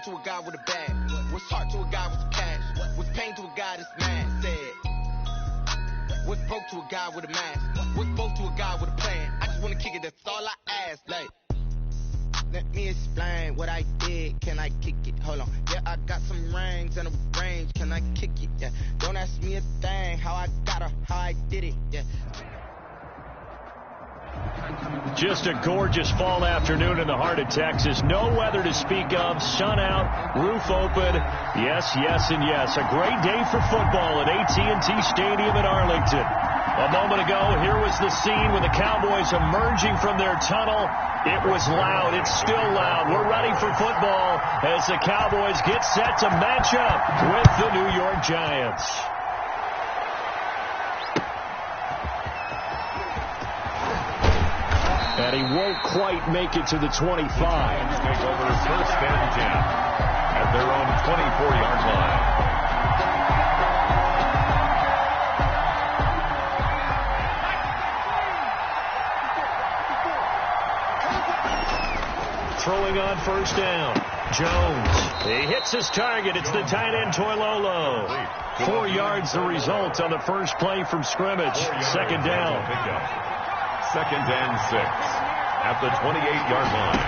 to a guy with a bag? What's heart to a guy with some cash? What's pain to a guy that's mad? Said. What's broke to a guy with a mask? What's both to a guy with a plan? I just wanna kick it, that's all I ask. Like, let me explain what I did. Can I kick it? Hold on. Yeah, I got some rings and a range. Can I kick it? Yeah. Don't ask me a thing. How I got her, how I did it. Yeah. Just a gorgeous fall afternoon in the heart of Texas. No weather to speak of. Sun out, roof open. Yes, yes, and yes. A great day for football at AT&T Stadium in Arlington. A moment ago, here was the scene with the Cowboys emerging from their tunnel. It was loud. It's still loud. We're ready for football as the Cowboys get set to match up with the New York Giants. And he won't quite make it to the 25. Take over first and 10 at their own 24-yard line. Throwing on first down. Jones. He hits his target. It's the tight end, Toilolo. 4 yards the result on the first play from scrimmage. Second down. Second and 6 at the 28-yard line.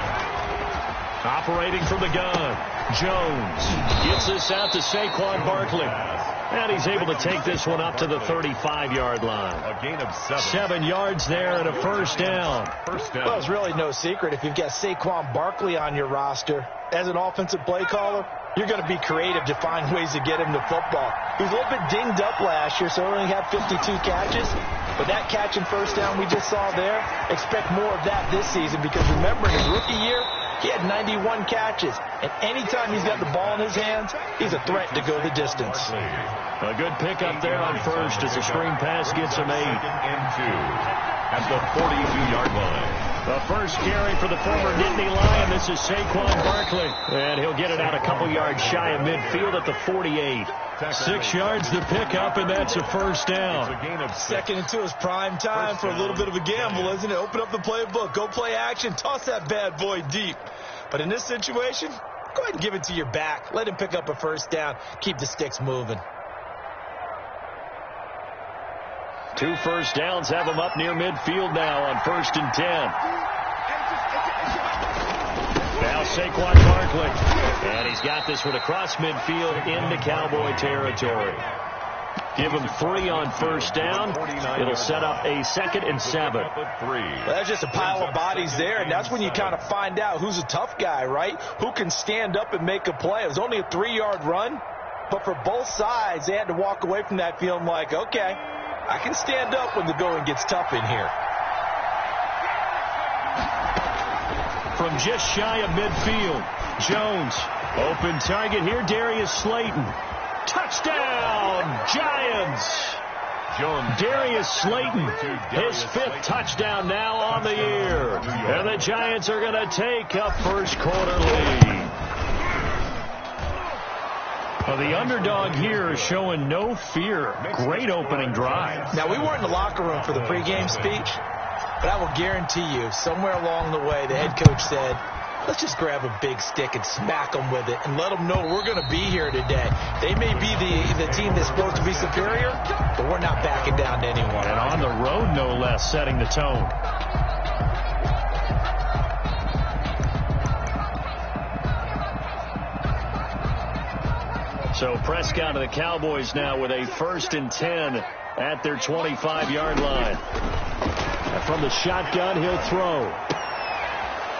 Operating from the gun. Jones gets this out to Saquon Barkley. And he's able to take this one up to the 35-yard line. A gain of 7. 7 yards there and a first down. Well, it's really no secret. If you've got Saquon Barkley on your roster as an offensive play caller, you're going to be creative to find ways to get him to football. He was a little bit dinged up last year, so he only had 52 catches. But that catch and first down we just saw there, expect more of that this season because remember, in his rookie year, he had 91 catches. And anytime he's got the ball in his hands, he's a threat to go the distance. A good pickup there on first as the screen pass gets him 8. And 2 at the 42-yard line. The first carry for the former Nittany Lion. This is Saquon Barkley. And he'll get it out a couple yards shy of midfield at the 48. 6 yards to pick up, and that's a first down. A gain of 6. Second and 2 is prime time for a little bit of a gamble, isn't it? Open up the playbook, go play action, toss that bad boy deep. But in this situation, go ahead and give it to your back. Let him pick up a first down. Keep the sticks moving. 2 first downs have him up near midfield now on first and 10. Now Saquon Barkley. And he's got this one across midfield into Cowboy territory. Give him 3 on first down. It'll set up a 2nd and 7. Well, that's just a pile of bodies there, and that's when you kind of find out who's a tough guy, right? Who can stand up and make a play. It was only a 3-yard run, but for both sides, they had to walk away from that feeling like, okay, I can stand up when the going gets tough in here. From just shy of midfield, Jones. Open target here, Darius Slayton. Touchdown, Giants! Darius Slayton, his 5th touchdown now on the year. And the Giants are going to take a first quarter lead. The underdog here is showing no fear. Great opening drive. Now, we weren't in the locker room for the pregame speech, but I will guarantee you, somewhere along the way, the head coach said, let's just grab a big stick and smack them with it and let them know we're going to be here today. They may be the team that's supposed to be superior, but we're not backing down to anyone. And on the road, no less, setting the tone. So Prescott and the Cowboys now with a 1st and 10 at their 25-yard line. And from the shotgun, he'll throw.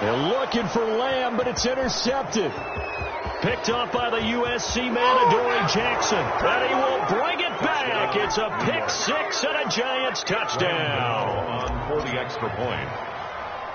They're looking for Lamb, but it's intercepted. Picked up by the USC man, Adoree Jackson. And he will bring it back. It's a pick 6 and a Giants touchdown. On for the extra point.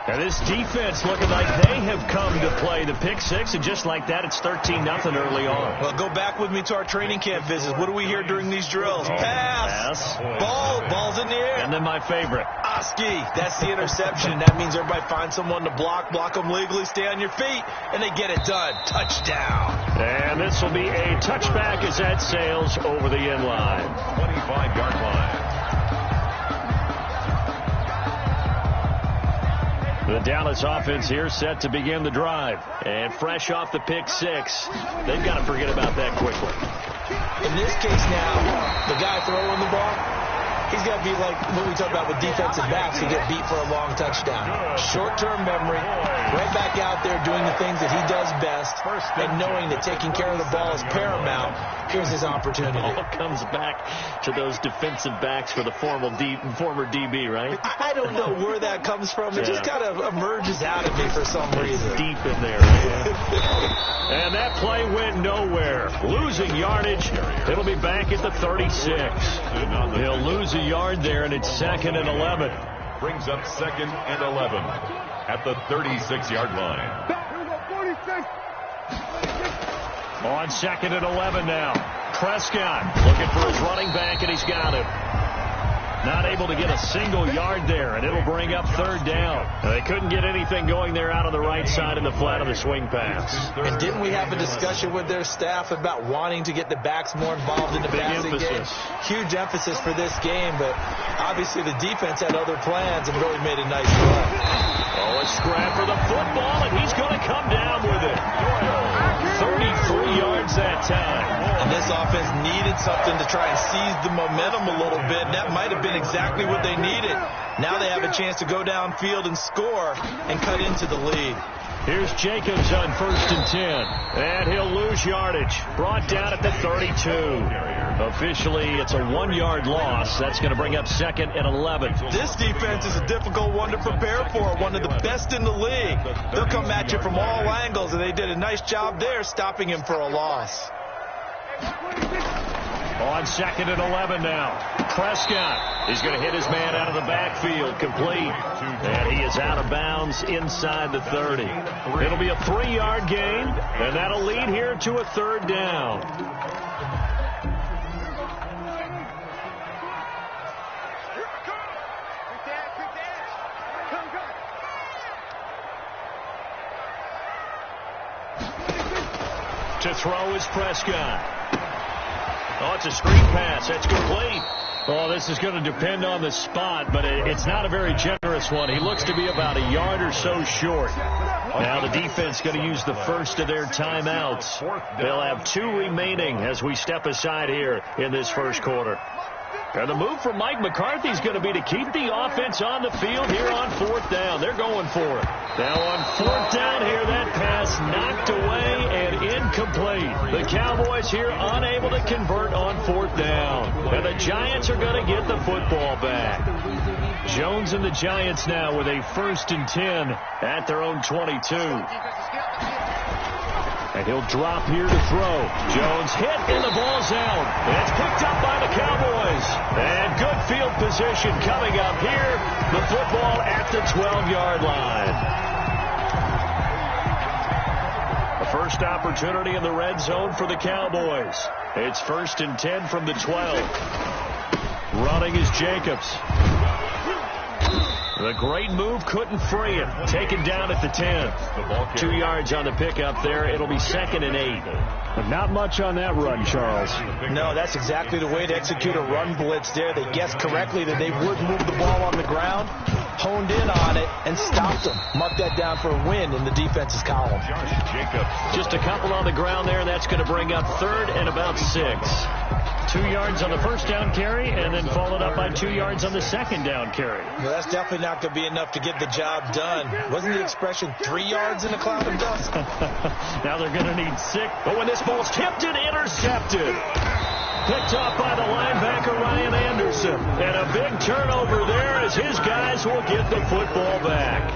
And this defense looking like they have come to play the pick 6, and just like that, it's 13-0 early on. Well, go back with me to our training camp visits. What do we hear during these drills? Pass. Ball's in the air. And then my favorite. Oski. That's the interception. That means everybody finds someone to block them legally, stay on your feet, and they get it done. Touchdown. And this will be a touchback as that sails over the end line. 25-yard line. The Dallas offense here set to begin the drive. And fresh off the pick six, they've got to forget about that quickly. In this case now, the guy throwing the ball, he's got to be like what we talk about with defensive backs who get beat for a long touchdown. Short-term memory, right back out there doing the things that he does best, and knowing that taking care of the ball is paramount. Here's his opportunity. All comes back to those defensive backs for the former DB, right? I don't know where that comes from. It just kind of emerges out of me for some reason. Deep in there. Right? And that play went nowhere. Losing yardage. It'll be back at the 36. He'll lose a yard there, and it's 2nd and 11. Brings up 2nd and 11 at the 36-yard line. On 2nd and 11 now. Prescott looking for his running back, and he's got him. Not able to get a single yard there, and it'll bring up 3rd down. They couldn't get anything going there out on the right side in the flat of the swing pass. And didn't we have a discussion with their staff about wanting to get the backs more involved in the passing game? Huge emphasis for this game, but obviously the defense had other plans and really made a nice play. Oh, a scrap for the football, and he's going to come down with it. 33 yards that time. And this offense needed something to try and seize the momentum a little bit. That might have been exactly what they needed. Now they have a chance to go downfield and score and cut into the lead. Here's Jacobs on 1st and 10. And he'll lose yardage. Brought down at the 32. Officially, it's a 1-yard loss. That's going to bring up 2nd and 11. This defense is a difficult one to prepare for. One of the best in the league. They'll come at you from all angles, and they did a nice job there stopping him for a loss. On 2nd and 11 now. Prescott is going to hit his man out of the backfield, complete. And he is out of bounds inside the 30. It'll be a 3-yard gain, and that'll lead here to a 3rd down. To throw is Prescott. Oh, it's a screen pass. That's complete. Oh, this is going to depend on the spot, but it's not a very generous one. He looks to be about a yard or so short. Now the defense going to use the first of their timeouts. They'll have 2 remaining as we step aside here in this first quarter. And the move from Mike McCarthy is going to be to keep the offense on the field here on 4th down. They're going for it. Now on 4th down here, that pass knocked away and incomplete. The Cowboys here unable to convert on 4th down. And the Giants are going to get the football back. Jones and the Giants now with a 1st and 10 at their own 22. And he'll drop here to throw. Jones hit, and the ball's out. And it's picked up by the Cowboys. And good field position coming up here. The football at the 12-yard line. The first opportunity in the red zone for the Cowboys. It's 1st and 10 from the 12. Running is Jacobs. The great move couldn't free him. Taken down at the 10. 2 yards on the pickup there. It'll be 2nd and 8. But not much on that run, Charles. No, that's exactly the way to execute a run blitz there. They guessed correctly that they would move the ball on the ground, honed in on it, and stopped them. Mark that down for a win in the defense's column. Just a couple on the ground there, and that's going to bring up 3rd and about 6. 2 yards on the first down carry, and then followed up by 2 yards on the second down carry. Well, that's definitely not going to be enough to get the job done. Wasn't the expression 3 yards in a cloud of dust? Now they're going to need 6. But when this ball's tipped and intercepted. Picked off by the linebacker, Ryan Anderson. And a big turnover there as his guys will get the football back.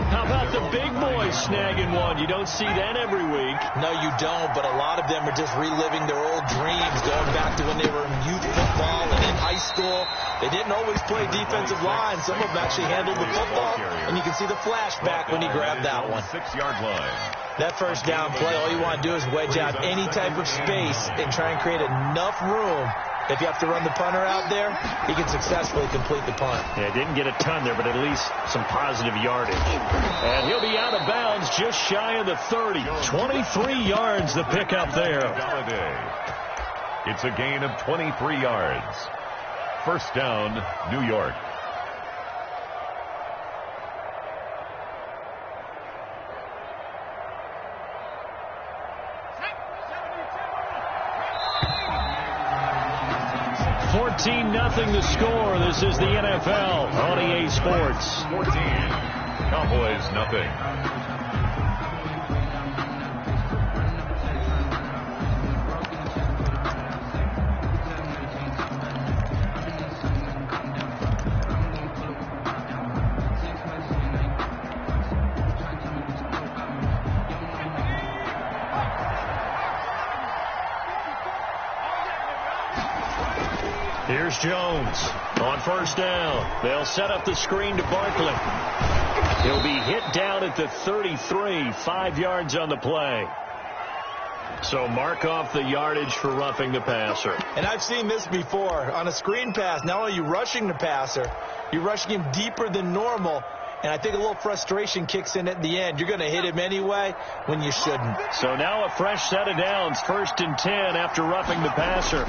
How about the big boys snagging one? You don't see that every week. No, you don't, but a lot of them are just reliving their old dreams, going back to when they were in youth football and in high school. They didn't always play defensive line. Some of them actually handled the football, and you can see the flashback when he grabbed that one. 6-yard line. That first down play, all you want to do is wedge out any type of space and try and create enough room. If you have to run the punter out there, he can successfully complete the punt. Yeah, didn't get a ton there, but at least some positive yardage. And he'll be out of bounds just shy of the 30. 23 yards the pickup there. It's a gain of 23 yards. First down, New York. 14-0 the score. This is the NFL on EA Sports. 14. Cowboys, nothing. Here's Jones on first down. They'll set up the screen to Barkley. He'll be hit down at the 33, 5 yards on the play. So mark off the yardage for roughing the passer. And I've seen this before. On a screen pass, not only are you rushing the passer, you're rushing him deeper than normal. And I think a little frustration kicks in at the end. You're going to hit him anyway when you shouldn't. So now a fresh set of downs, 1st and 10 after roughing the passer.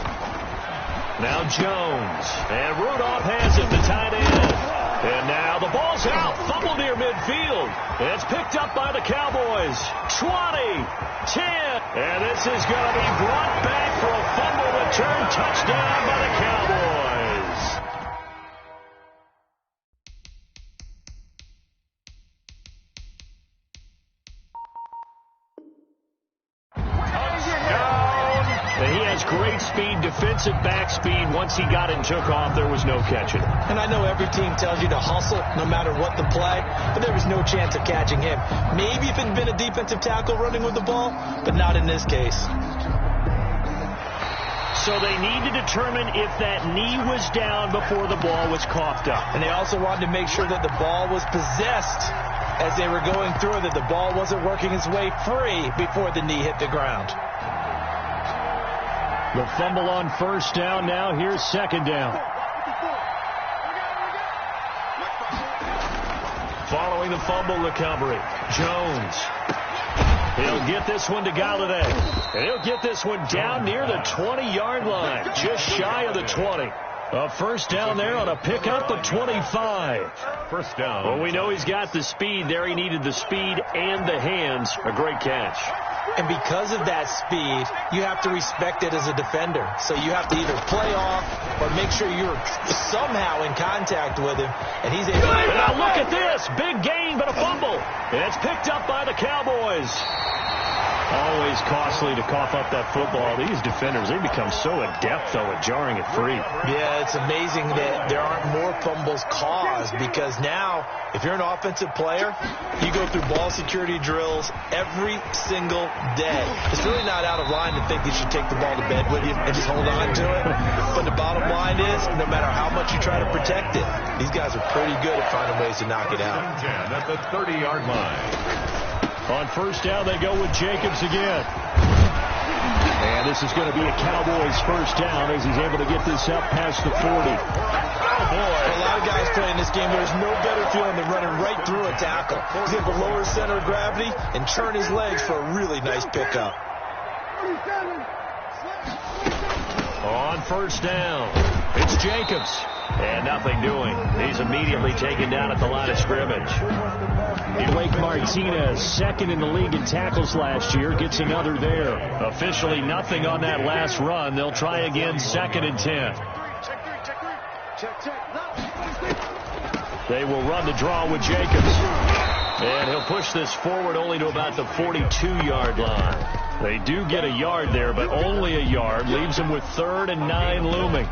Now Jones, and Rudolph has it, the tight end. And now the ball's out, fumble near midfield. It's picked up by the Cowboys. 20, 10, and this is going to be brought back for a fumble return touchdown by the Cowboys. He has great speed, defensive back speed. Once he got it and took off, there was no catching. And I know every team tells you to hustle no matter what the play, but there was no chance of catching him. Maybe if it had been a defensive tackle running with the ball, but not in this case. So they need to determine if that knee was down before the ball was coughed up. And they also wanted to make sure that the ball was possessed as they were going through, that the ball wasn't working its way free before the knee hit the ground. The fumble on first down. Now here's second down. Following the fumble recovery, Jones. He'll get this one to Galladay. And he'll get this one down near the 20-yard line, just shy of the 20. A first down there on a pickup of 25. First down. Well, we know he's got the speed there. He needed the speed and the hands. A great catch. And because of that speed, you have to respect it as a defender. So you have to either play off or make sure you're somehow in contact with him. And he's able to... Now look at this. Big gain, but a fumble. And it's picked up by the Cowboys. Always costly to cough up that football. These defenders, they become so adept, though, at jarring it free. Yeah, it's amazing that there aren't more fumbles caused, because now, if you're an offensive player, you go through ball security drills every single day. It's really not out of line to think you should take the ball to bed with you and just hold on to it. But the bottom line is, no matter how much you try to protect it, these guys are pretty good at finding ways to knock it out. At the 30-yard line. On first down, they go with Jacobs again. And this is going to be a Cowboys first down as he's able to get this up past the 40. Oh, boy. A lot of guys playing this game, there's no better feeling than running right through a tackle. He's able to lower his center of gravity and turn his legs for a really nice pickup. On first down, it's Jacobs. And nothing doing. He's immediately taken down at the line of scrimmage. Blake Martinez, second in the league in tackles last year, gets another there. Officially nothing on that last run. They'll try again, 2nd and 10. They will run the draw with Jacobs. And he'll push this forward only to about the 42-yard line. They do get a yard there, but only a yard. Leaves them with 3rd and 9 looming.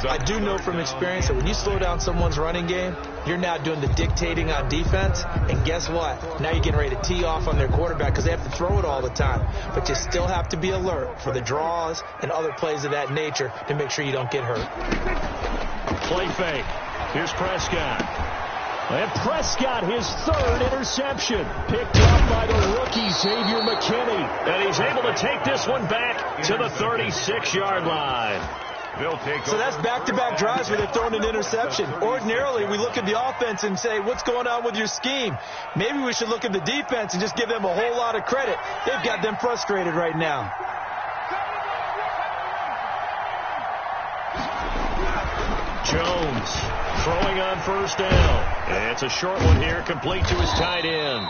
I do know from experience that when you slow down someone's running game, you're now doing the dictating on defense. And guess what? Now you're getting ready to tee off on their quarterback because they have to throw it all the time. But you still have to be alert for the draws and other plays of that nature to make sure you don't get hurt. Play fake. Here's Prescott. And Prescott, his 3rd interception, picked up by the rookie Xavier McKinney. And he's able to take this one back to the 36-yard line. So that's back-to-back drives where they're throwing an interception. Ordinarily, we look at the offense and say, what's going on with your scheme? Maybe we should look at the defense and just give them a whole lot of credit. They've got them frustrated right now. Jones throwing on first down. And it's a short one here, complete to his tight end.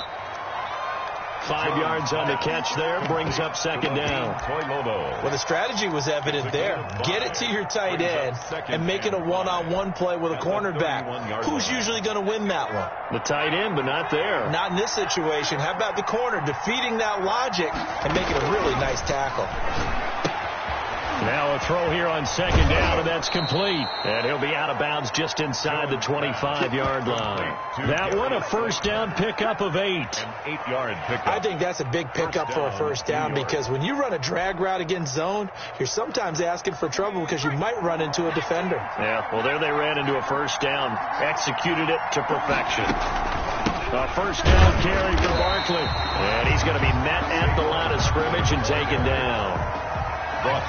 5 yards on the catch there, brings up second down. Well, the strategy was evident there. Get it to your tight end and make it a one-on-one play with a cornerback. Who's usually going to win that one? The tight end, but not there. Not in this situation. How about the corner defeating that logic and making a really nice tackle? Now a throw here on second down, and that's complete. And he'll be out of bounds just inside the 25-yard line. That one a first down pickup of 8. An 8-yard pickup. I think that's a big pickup for a first down because when you run a drag route against zone, you're sometimes asking for trouble because you might run into a defender. Yeah, well, there they ran into a first down. Executed it to perfection. A first down carry for Barkley. And he's going to be met at the line of scrimmage and taken down.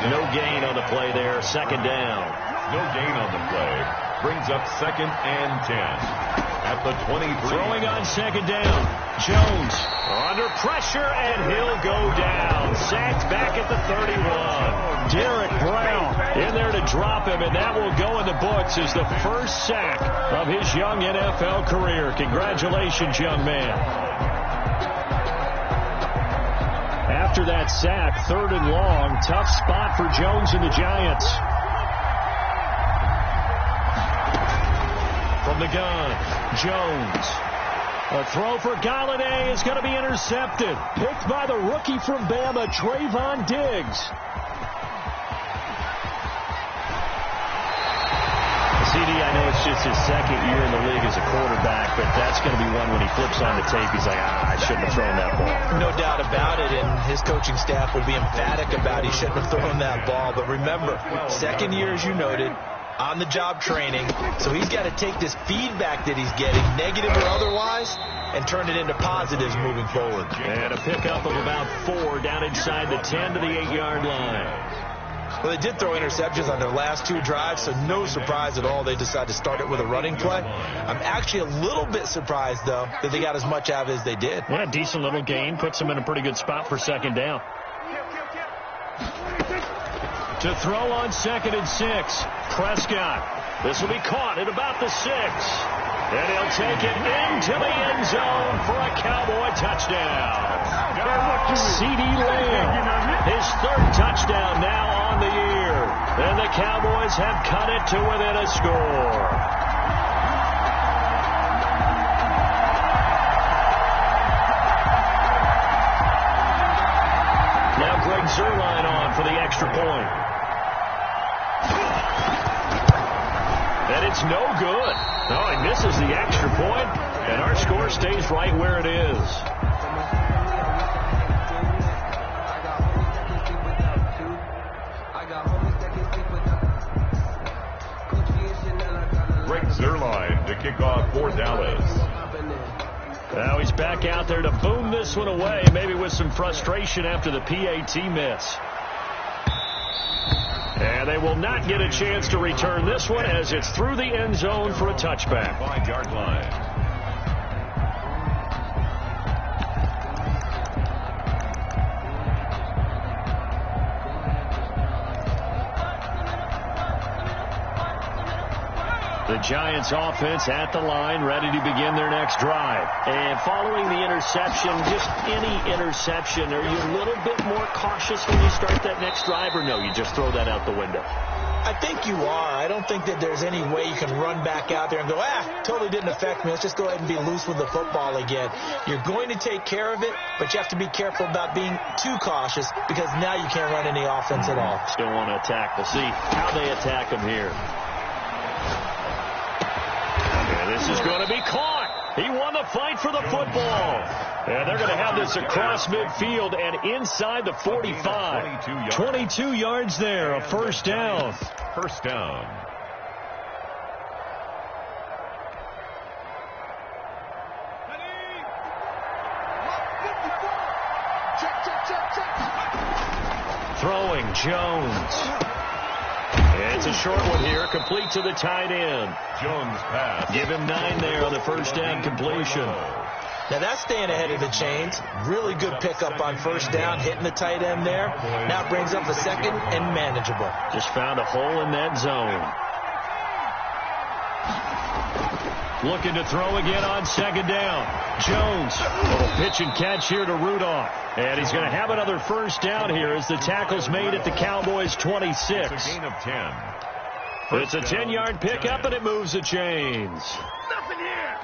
No gain on the play there. Second down. No gain on the play. Brings up 2nd and 10. At the 23. Throwing on second down. Jones under pressure, and he'll go down. Sacked back at the 31. Derek Brown in there to drop him, and that will go in the books as the first sack of his young NFL career. Congratulations, young man. After that sack, 3rd and long, tough spot for Jones and the Giants. From the gun, Jones. A throw for Galladay is going to be intercepted. Picked by the rookie from Bama, Trayvon Diggs. CD, I know it's just his 2nd year in the league as a quarterback, but that's going to be one when he flips on the tape. He's like, I shouldn't have thrown that ball. No doubt about it, and his coaching staff will be emphatic about he shouldn't have thrown that ball. But remember, 2nd year, as you noted, on-the-job training, so he's got to take this feedback that he's getting, negative or otherwise, and turn it into positives moving forward. And a pickup of about 4 down inside the 10 to the 8-yard line. Well, they did throw interceptions on their last 2 drives, so no surprise at all they decided to start it with a running play. I'm actually a little bit surprised, though, that they got as much out of it as they did. Yeah, decent little gain. Puts them in a pretty good spot for second down. To throw on 2nd and 6. Prescott. This will be caught at about the 6. And he'll take it into the end zone for a Cowboy touchdown. CD Lamb, his 3rd touchdown now on the year. And the Cowboys have cut it to within a score. Now Greg Zuerlein on for the extra point. And it's no good. No, he misses the extra point, and our score stays right where it is. Greg Zuerlein to kick off for Dallas. Now he's back out there to boom this one away, maybe with some frustration after the PAT miss. And they will not get a chance to return this one as it's through the end zone for a touchback. 5-yard line. The Giants offense at the line, ready to begin their next drive. And following the interception, just any interception, are you a little bit more cautious when you start that next drive, or no, you just throw that out the window? I think you are. I don't think that there's any way you can run back out there and go, totally didn't affect me. Let's just go ahead and be loose with the football again. You're going to take care of it, but you have to be careful about being too cautious because now you can't run any offense at all. Still want to attack. We'll see how they attack them here. This is going to be caught. He won the fight for the football. And they're going to have this across midfield and inside the 45. 22 yards there, a first down. First down. Throwing, Jones. It's a short one here, complete to the tight end. Jones pass. Give him 9 there on the first down completion. Now that's staying ahead of the chains. Really good pickup on first down, hitting the tight end there. Now it brings up the 2nd and manageable. Just found a hole in that zone. looking to throw again on second down. Jones, little pitch and catch here to Rudolph. And he's going to have another first down here as the tackle's made at the Cowboys' 26. It's a gain of 10. It's a 10-yard pickup, and it moves the chains. Nothing here.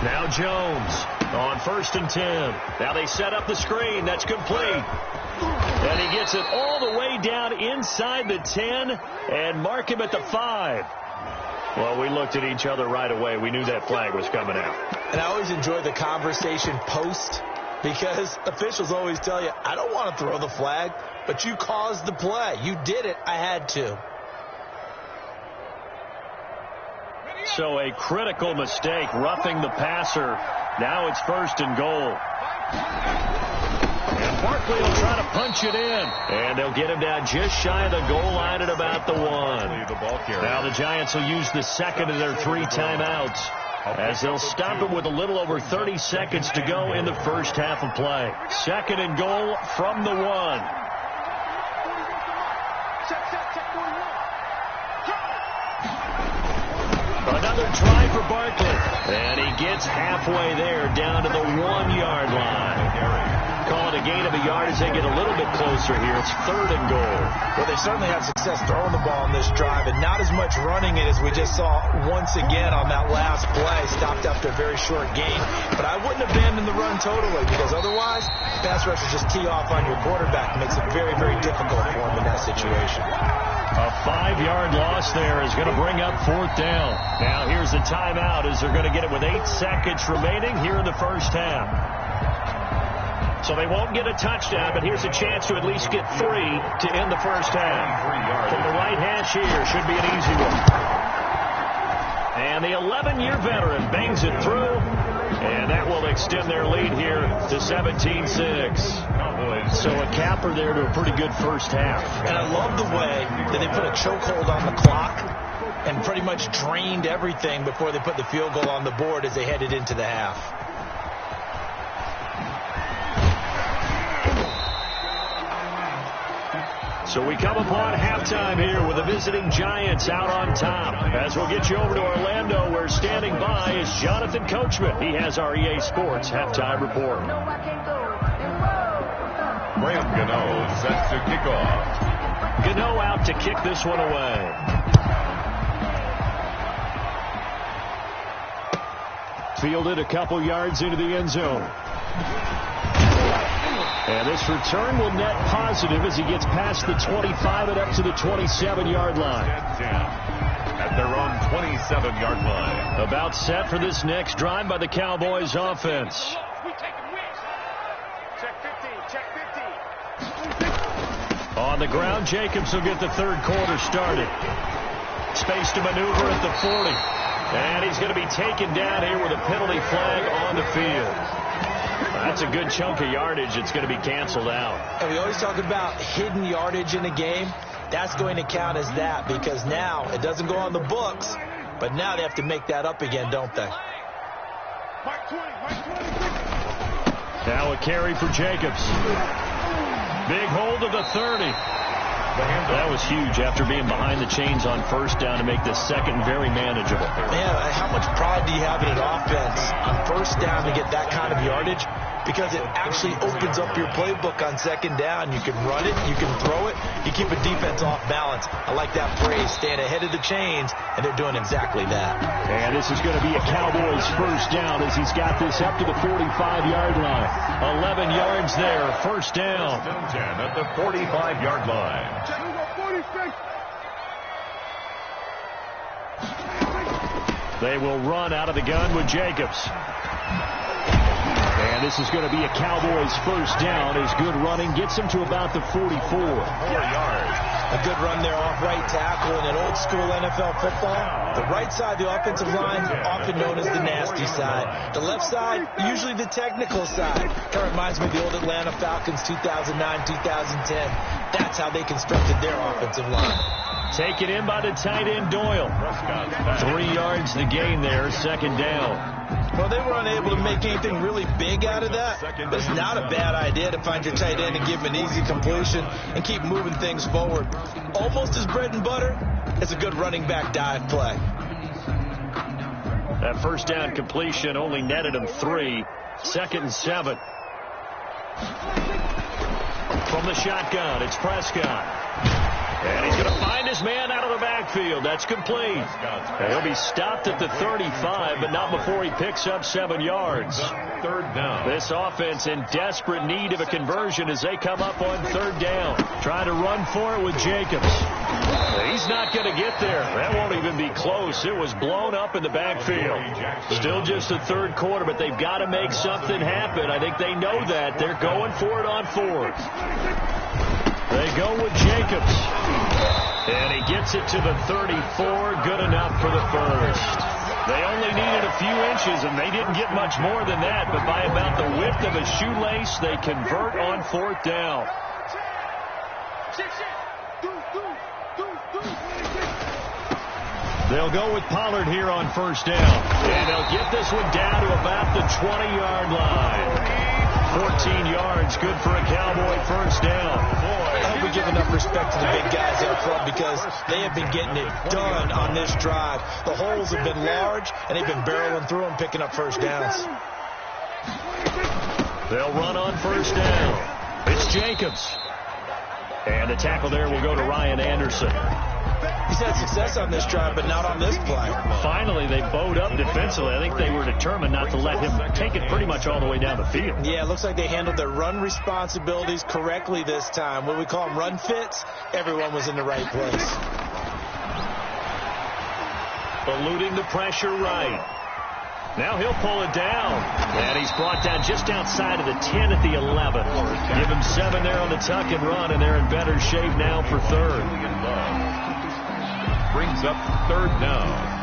Now Jones on 1st and 10. Now they set up the screen. That's complete. And he gets it all the way down inside the 10 and mark him at the 5. Well, we looked at each other right away. We knew that flag was coming out. And I always enjoy the conversation post because officials always tell you, I don't want to throw the flag, but you caused the play. You did it. I had to. So a critical mistake, roughing the passer. Now it's 1st and goal. And Barkley will try to punch it in. And they'll get him down just shy of the goal line at about the 1. Now the Giants will use the second of their 3 timeouts as they'll stop it with a little over 30 seconds to go in the first half of play. 2nd and goal from the 1. Another try for Barkley. And he gets halfway there down to the 1-yard line. Call it a gain of a yard as they get a little bit closer here. It's 3rd and goal. Well, they certainly had success throwing the ball on this drive and not as much running it as we just saw once again on that last play. Stopped after a very short gain. But I wouldn't abandon the run totally because otherwise, pass rushers just tee off on your quarterback. It makes it very, very difficult for him in that situation. A 5-yard loss there is going to bring up 4th down. Now here's the timeout as they're going to get it with 8 seconds remaining here in the first half. So they won't get a touchdown, but here's a chance to at least get 3 to end the first half. From the right hash here, should be an easy one. And the 11-year veteran bangs it through, and that will extend their lead here to 17-6. So a capper there to a pretty good first half. And I love the way that they put a chokehold on the clock and pretty much drained everything before they put the field goal on the board as they headed into the half. So we come upon halftime here with the visiting Giants out on top. As we'll get you over to Orlando, where standing by is Jonathan Coachman. He has our EA Sports halftime report. Graham Gano set to kick off. Gano out to kick this one away. Fielded a couple yards into the end zone. And this return will net positive as he gets past the 25 and up to the 27-yard line. At their own 27-yard line. About set for this next drive by the Cowboys offense. On the ground, Jacobs will get the third quarter started. Space to maneuver at the 40. And he's going to be taken down here with a penalty flag on the field. That's a good chunk of yardage. It's going to be canceled out. And we always talk about hidden yardage in a game. That's going to count as that because now it doesn't go on the books, but now they have to make that up again, don't they? Now a carry for Jacobs. Big hold of the 30. That was huge after being behind the chains on first down to make this second very manageable. Man, how much pride do you have in an offense on first down to get that kind of yardage? Because it actually opens up your playbook on second down. You can run it, you can throw it, you keep a defense off balance. I like that phrase, staying ahead of the chains, and they're doing exactly that. And this is going to be a Cowboys first down as he's got this up to the 45-yard line. 11 yards there, first down. 10 at the 45-yard line. They will run out of the gun with Jacobs. And this is going to be a Cowboys first down as good running gets them to about the 44. 4 yards. A good run there off right tackle in an old-school NFL football. The right side, the offensive line, often known as the nasty side. The left side, usually the technical side. Kind of reminds me of the old Atlanta Falcons 2009-2010. That's how they constructed their offensive line. Taken in by the tight end Doyle. 3 yards the gain there, second down. Well, they were unable to make anything really big out of that, but it's not a bad idea to find your tight end and give him an easy completion and keep moving things forward. Almost as bread and butter as a good running back dive play. That first down completion only netted him 3. 2nd and 7. From the shotgun, it's Prescott. And he's going to find his man out of the backfield. That's complete. And he'll be stopped at the 35, but not before he picks up 7 yards. 3rd down. This offense in desperate need of a conversion as they come up on 3rd down. Trying to run for it with Jacobs. He's not going to get there. That won't even be close. It was blown up in the backfield. Still just the 3rd quarter, but they've got to make something happen. I think they know that. They're going for it on 4th. They go with Jacobs. And he gets it to the 34. Good enough for the first. They only needed a few inches, and they didn't get much more than that. But by about the width of a shoelace, they convert on 4th down. They'll go with Pollard here on 1st down. And they'll get this one down to about the 20-yard line. 14 yards, good for a Cowboy 1st down. I hope we give enough respect to the big guys up front because they have been getting it done on this drive. The holes have been large, and they've been barreling through them, picking up 1st downs. They'll run on 1st down. It's Jacobs. And the tackle there will go to Ryan Anderson. He's had success on this drive, but not on this play. Finally, they bowed up defensively. I think they were determined not to let him take it pretty much all the way down the field. Yeah, it looks like they handled their run responsibilities correctly this time. What we call them run fits, everyone was in the right place. Eluding the pressure right. Now he'll pull it down. And he's brought down just outside of the 10 at the 11. Give him 7 there on the tuck and run, and they're in better shape now for 3rd. Brings up 3rd down.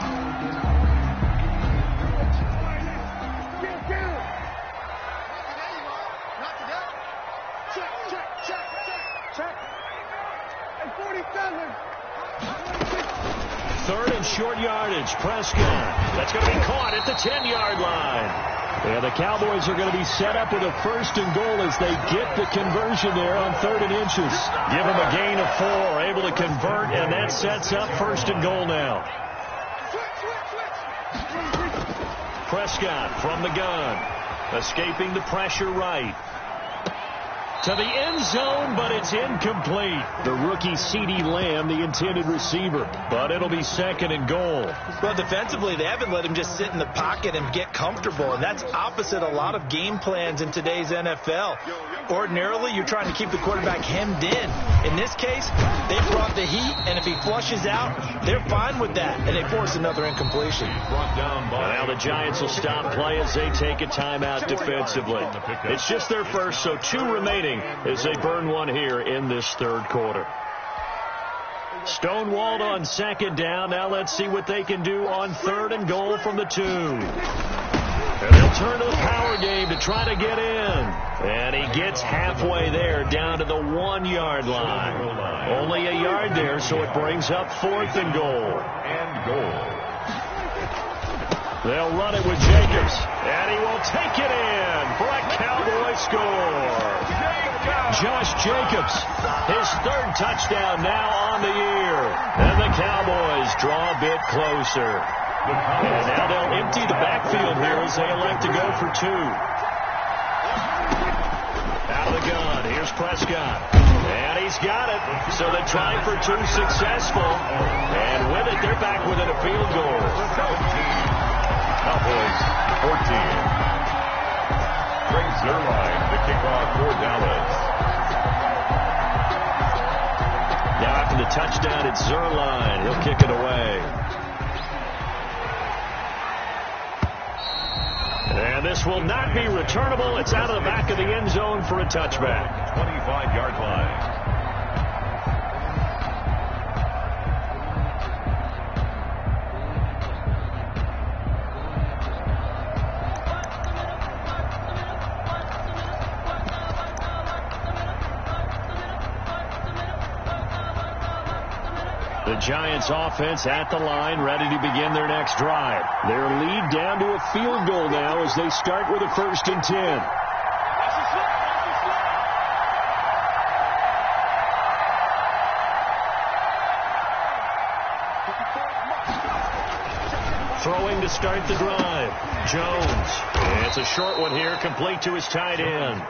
Third and short yardage. Prescott. That's going to be caught at the 10-yard line. And the Cowboys are going to be set up with a 1st and goal as they get the conversion there on 3rd and inches. Give them a gain of 4, able to convert, and that sets up 1st and goal now. Prescott from the gun, escaping the pressure right. To the end zone, but it's incomplete. The rookie CeeDee Lamb, the intended receiver. But it'll be 2nd and goal. Well, defensively, they haven't let him just sit in the pocket and get comfortable, and that's opposite a lot of game plans in today's NFL. Ordinarily, you're trying to keep the quarterback hemmed in. In this case, they brought the heat, and if he flushes out, they're fine with that, and they force another incompletion. Now the Giants will stop play as they take a timeout defensively. It's just their first, so 2 remaining as they burn one here in this 3rd quarter. Stonewalled on 2nd down. Now let's see what they can do on 3rd and goal from the 2. And they'll turn to the power game to try to get in. And he gets halfway there down to the 1-yard line. Only a yard there, so it brings up 4th and goal. They'll run it with Jacobs. And he will take it in for a Cowboy score. Josh Jacobs, his 3rd touchdown now on the year. And the Cowboys draw a bit closer. And now they'll empty the backfield here as they elect to go for 2. Out of the gun, here's Prescott. And he's got it. So they try for 2 successful. And with it, they're back within a field goal. Cowboys 14. Greg Zerline, the kickoff for Dallas. Now after the touchdown, it's Zerline. He'll kick it away. And this will not be returnable. It's out of the back of the end zone for a touchback. 25-yard line. The Giants offense at the line, ready to begin their next drive. Their lead down to a field goal now as they start with a 1st and 10. Throwing to start the drive. Jones. It's a short one here, complete to his tight end.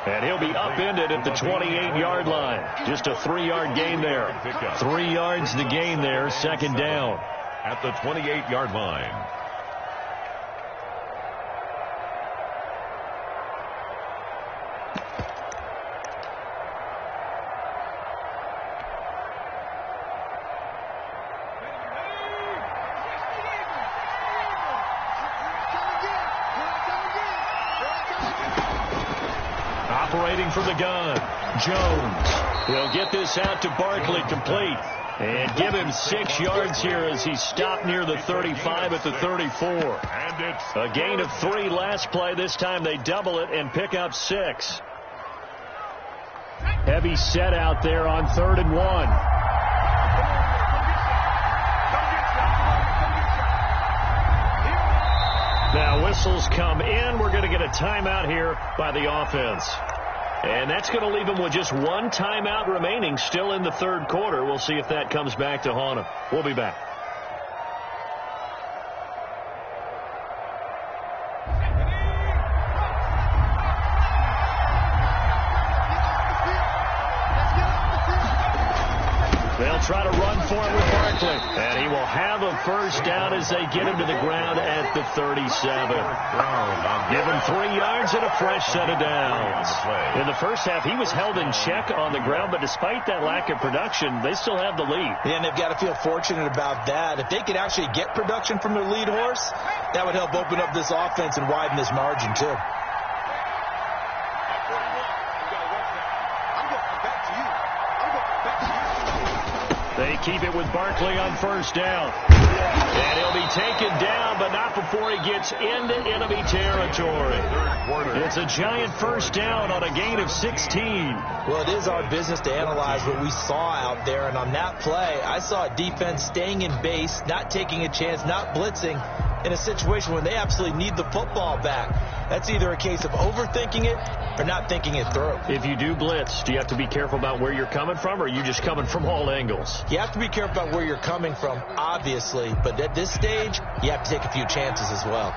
And he'll be upended at the 28-yard line. Just a 3-yard gain there. 3 yards the gain there, 2nd down. At the 28-yard line. Operating from the gun, Jones. He'll get this out to Barkley, complete. And give him 6 yards here as he stopped near the 35 at the 34. And it's a gain of 3 last play. This time they double it and pick up 6. Heavy set out there on 3rd and 1. Now whistles come in. We're going to get a timeout here by the offense. And that's going to leave them with just 1 timeout remaining still in the 3rd quarter. We'll see if that comes back to haunt them. We'll be back. They'll try to run for it with Barkley. And he will have a 1st down as they get him to the ground at the 37. Give him 3 yards and a fresh set of downs. In the first half, he was held in check on the ground, but despite that lack of production, they still have the lead. Yeah, and they've got to feel fortunate about that. If they could actually get production from their lead horse, that would help open up this offense and widen this margin, too. They keep it with Barkley on 1st down. And he'll be taken down, but not before he gets into enemy territory. It's a giant 1st down on a gain of 16. Well, it is our business to analyze what we saw out there. And on that play, I saw a defense staying in base, not taking a chance, not blitzing in a situation when they absolutely need the football back. That's either a case of overthinking it or not thinking it through. If you do blitz, do you have to be careful about where you're coming from, or are you just coming from all angles? You have to be careful about where you're coming from, obviously, but at this stage, you have to take a few chances as well.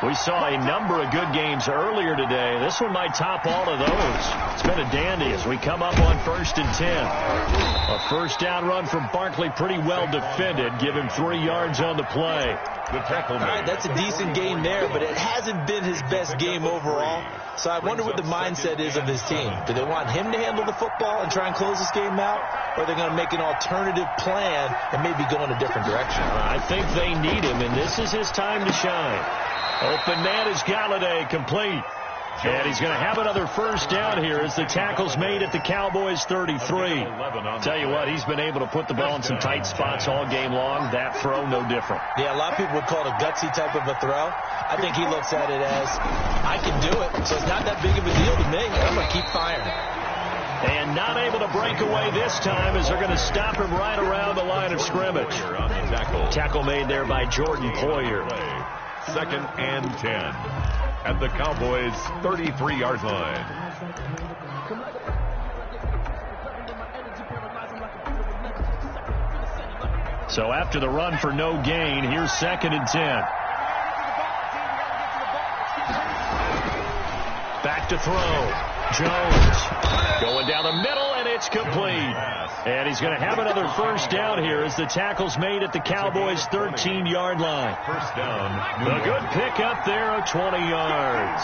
We saw a number of good games earlier today. This one might top all of those. It's been a dandy as we come up on 1st and 10. A 1st down run from Barkley, pretty well defended. Give him 3 yards on the play. the tackle. All right, that's a decent game there, but it hasn't been his best game overall. So I wonder what the mindset is of his team. Do they want him to handle the football and try and close this game out? Or are they going to make an alternative plan and maybe go in a different direction? I think they need him, and this is his time to shine. Open man is Galladay, complete. And he's going to have another first down here as the tackle's made at the Cowboys' 33. Tell you what, he's been able to put the ball in some tight spots all game long. That throw, no different. Yeah, a lot of people would call it a gutsy type of a throw. I think he looks at it as, I can do it, so it's not that big of a deal to me. I'm going to keep firing. And not able to break away this time as they're going to stop him right around the line of scrimmage. Tackle made there by Jordan Poyer. 2nd and 10 at the Cowboys' 33-yard line. So after the run for no gain, here's 2nd and 10. Back to throw. Jones going down the middle, and it's complete. And he's going to have another first down here as the tackle's made at the Cowboys' 13-yard line. First down. A good pick up there of 20 yards.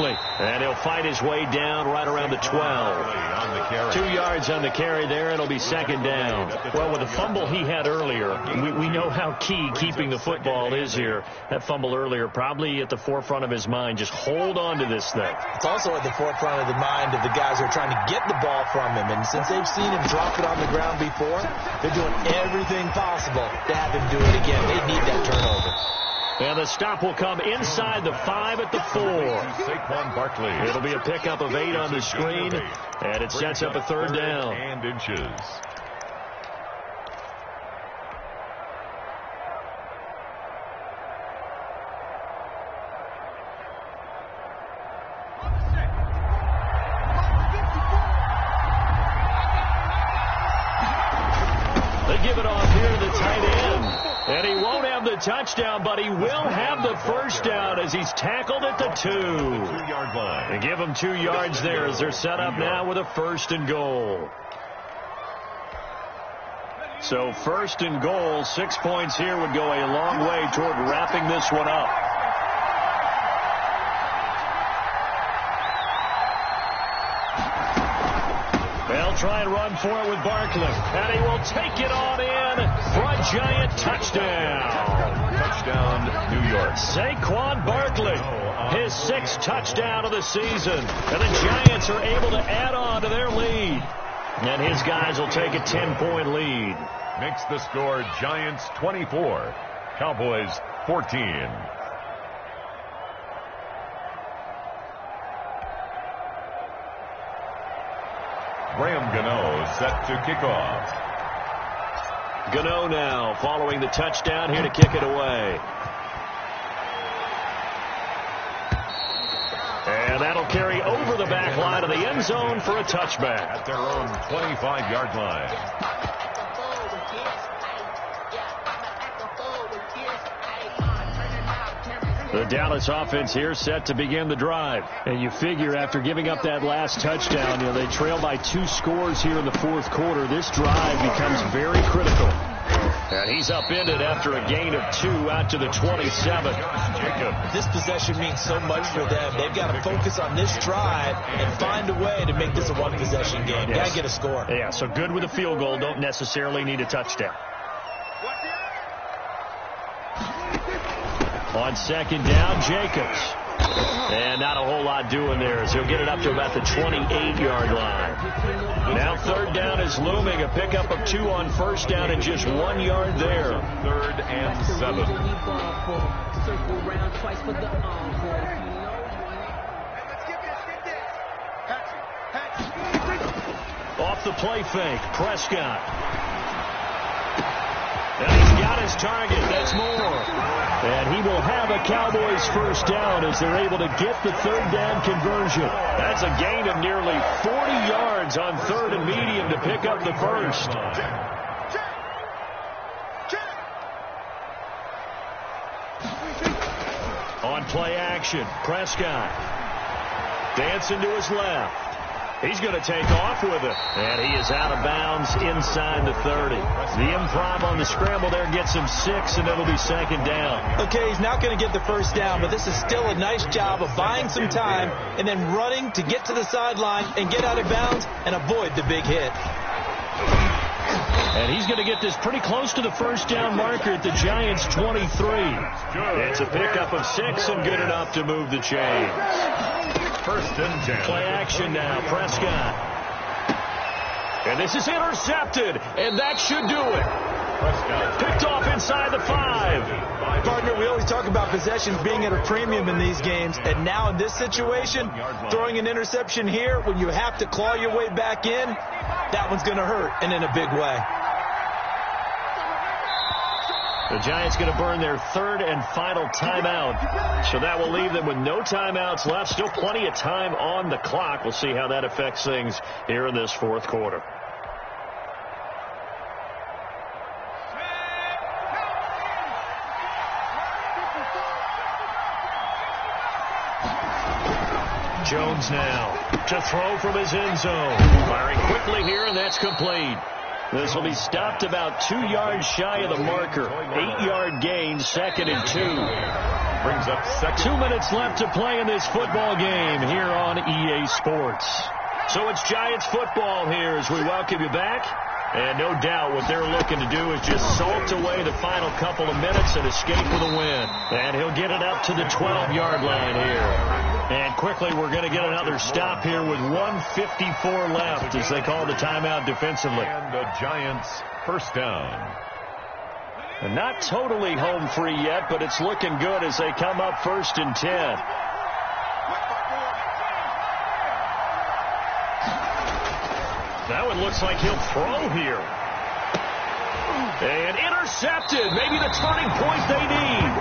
Barkley. And he'll fight his way down right around the 12. 2 yards on the carry there. It'll be second down. Well, with the fumble he had earlier, we know how key keeping the football is here. That fumble earlier probably at the forefront of his mind. Just hold on to this thing. It's also at the forefront of the mind of the guys who are trying to get the ball from him. And since they've seen him drop it on the ground before, they're doing everything possible to have him do it again. They need that turnover. And the stop will come inside the 5 at the 4. Saquon Barkley. It'll be a pickup of 8 on the screen, and it sets up a third down. And inches. They give it off here to the tight end. And he won't have the touchdown, but he will have the first down as he's tackled at the 2. 2-yard line. They give him 2 yards there as they're set up now with a 1st and goal. So 1st and goal, 6 points here would go a long way toward wrapping this one up. They'll try and run for it with Barkley. And he will take it on in for a giant touchdown. Touchdown, New York. Saquon Barkley, his 6th touchdown of the season. And the Giants are able to add on to their lead. And his guys will take a 10-point lead. Makes the score Giants 24, Cowboys 14. Graham Gano set to kick off. Gano now following the touchdown here to kick it away. And that'll carry over the back line of the end zone for a touchback. At their own 25-yard line. The Dallas offense here set to begin the drive. And you figure after giving up that last touchdown, they trail by 2 scores here in the 4th quarter. This drive becomes very critical. And he's upended after a gain of 2 out to the 27. This possession means so much for them. They've got to focus on this drive and find a way to make this a one-possession game. Yes. Got to get a score. Yeah, so good with a field goal. Don't necessarily need a touchdown. On 2nd down, Jacobs. And not a whole lot doing there as he'll get it up to about the 28-yard line. Now 3rd down is looming. A pickup of 2 on 1st down and just 1 yard there. 3rd and 7. Off the play fake, Prescott. And he's got his target. That's Moore. And he will have a Cowboys first down as they're able to get the 3rd down conversion. That's a gain of nearly 40 yards on 3rd and medium to pick up the first. On play action, Prescott. Dancing to his left. He's going to take off with it. And he is out of bounds inside the 30. The improv on the scramble there gets him 6, and it'll be 2nd down. Okay, he's not going to get the first down, but this is still a nice job of buying some time and then running to get to the sideline and get out of bounds and avoid the big hit. And he's going to get this pretty close to the first down marker at the Giants' 23. It's a pickup of 6 and good enough to move the chains. 1st and 10. Play action now, Prescott. And this is intercepted, and that should do it. Prescott picked off inside the 5. Partner, we always talk about possessions being at a premium in these games, and now in this situation, throwing an interception here when you have to claw your way back in, that one's going to hurt, and in a big way. The Giants going to burn their 3rd and final timeout. So that will leave them with no timeouts left. Still plenty of time on the clock. We'll see how that affects things here in this 4th quarter. Jones now to throw from his end zone. Firing quickly here, and that's complete. This will be stopped about 2 yards shy of the marker. 8-yard gain, 2nd and 2. brings up second. 2 minutes left to play in this football game here on EA Sports. So it's Giants football here as we welcome you back. And no doubt what they're looking to do is just salt away the final couple of minutes and escape with a win. And he'll get it up to the 12-yard line here. And quickly we're going to get another stop here with 1:54 left as they call the timeout defensively. And the Giants first down. And not totally home free yet, but it's looking good as they come up 1st and 10. That one looks like he'll throw here. And intercepted. Maybe the turning point they need.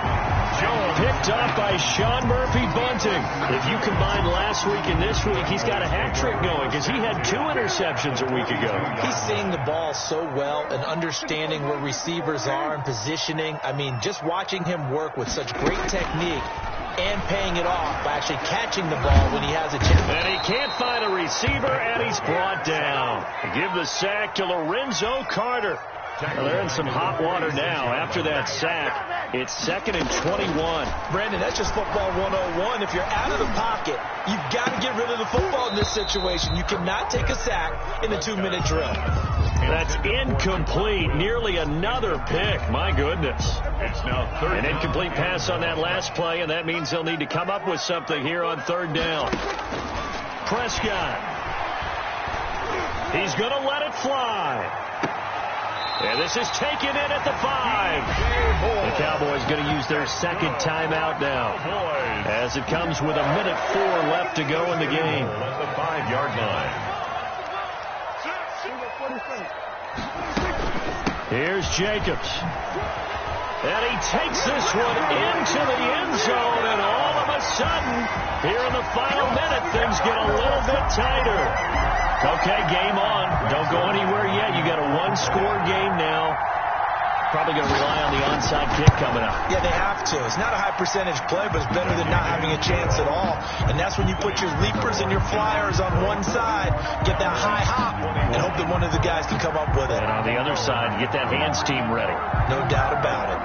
Picked up by Sean Murphy-Bunting. If you combine last week and this week, he's got a hat trick going because he had 2 interceptions a week ago. He's seeing the ball so well and understanding where receivers are and positioning. I mean, just watching him work with such great technique and paying it off by actually catching the ball when he has a chance. And he can't find a receiver, and he's brought down. Give the sack to Lorenzo Carter. Well, they're in some hot water now. After that sack, it's 2nd and 21. Brandon, that's just football 101. If you're out of the pocket, you've got to get rid of the football in this situation. You cannot take a sack in a 2-minute drill. That's incomplete. Nearly another pick. My goodness. It's now 3rd. An incomplete pass on that last play, and that means they'll need to come up with something here on 3rd down. Prescott. He's going to let it fly. And this is taken in at the 5. The Cowboys going to use their 2nd timeout now as it comes with 1:04 left to go in the game. At the 5-yard line. Here's Jacobs. And he takes this one into the end zone, and all of a sudden, here in the final minute, things get a little bit tighter. Okay, game on. Don't go anywhere yet. You got a 1-score game now. Probably going to rely on the onside kick coming up. Yeah, they have to. It's not a high percentage play, but it's better than not having a chance at all. And that's when you put your leapers and your flyers on one side, get that high hop, and hope that one of the guys can come up with it. And on the other side, get that hands team ready. No doubt about it.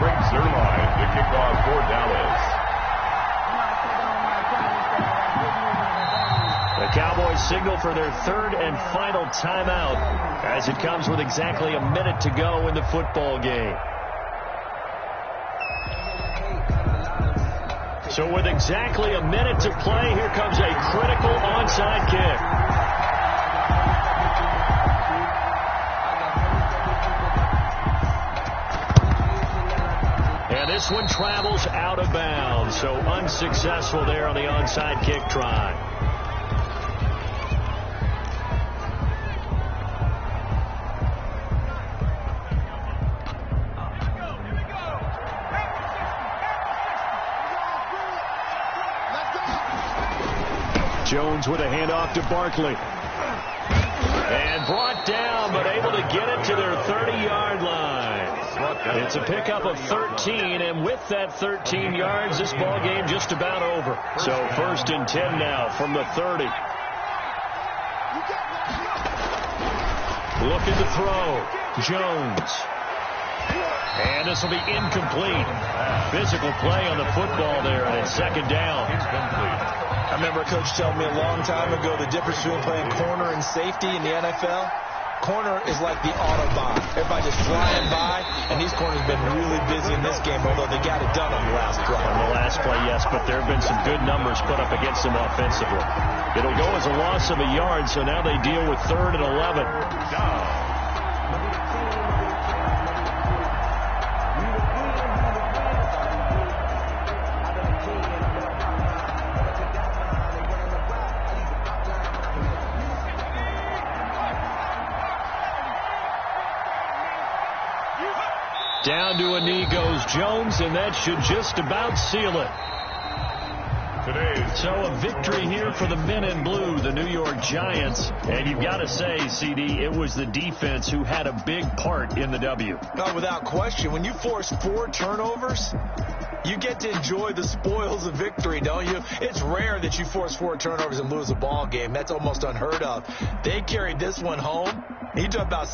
Brings their line to kick off for Dallas. The Cowboys signal for their 3rd and final timeout as it comes with exactly 1 minute to go in the football game. So with exactly 1 minute to play, here comes a critical onside kick. And this one travels out of bounds, so unsuccessful there on the onside kick try. Jones with a handoff to Barkley. And brought down, but able to get it to their 30-yard line. It's a pickup of 13, and with that 13 yards, this ball game just about over. So 1st and 10 now from the 30. Looking to throw. Jones. And this will be incomplete. Physical play on the football there, and it's 2nd down. I remember a coach telling me a long time ago the difference between playing corner and safety in the NFL. Corner is like the Autobahn. Everybody just flying by, and these corners have been really busy in this game, although they got it done on the last play. On the last play, yes, but there have been some good numbers put up against them offensively. It'll go as a loss of a yard, so now they deal with 3rd and 11. Down to a knee goes Jones, and that should just about seal it. So a victory here for the men in blue, the New York Giants. And you've got to say, CD, it was the defense who had a big part in the W. No, without question. When you force 4 turnovers, You get to enjoy the spoils of victory, don't you? It's rare that you force 4 turnovers and lose a ball game. That's almost unheard of. They carried this one home. You talk about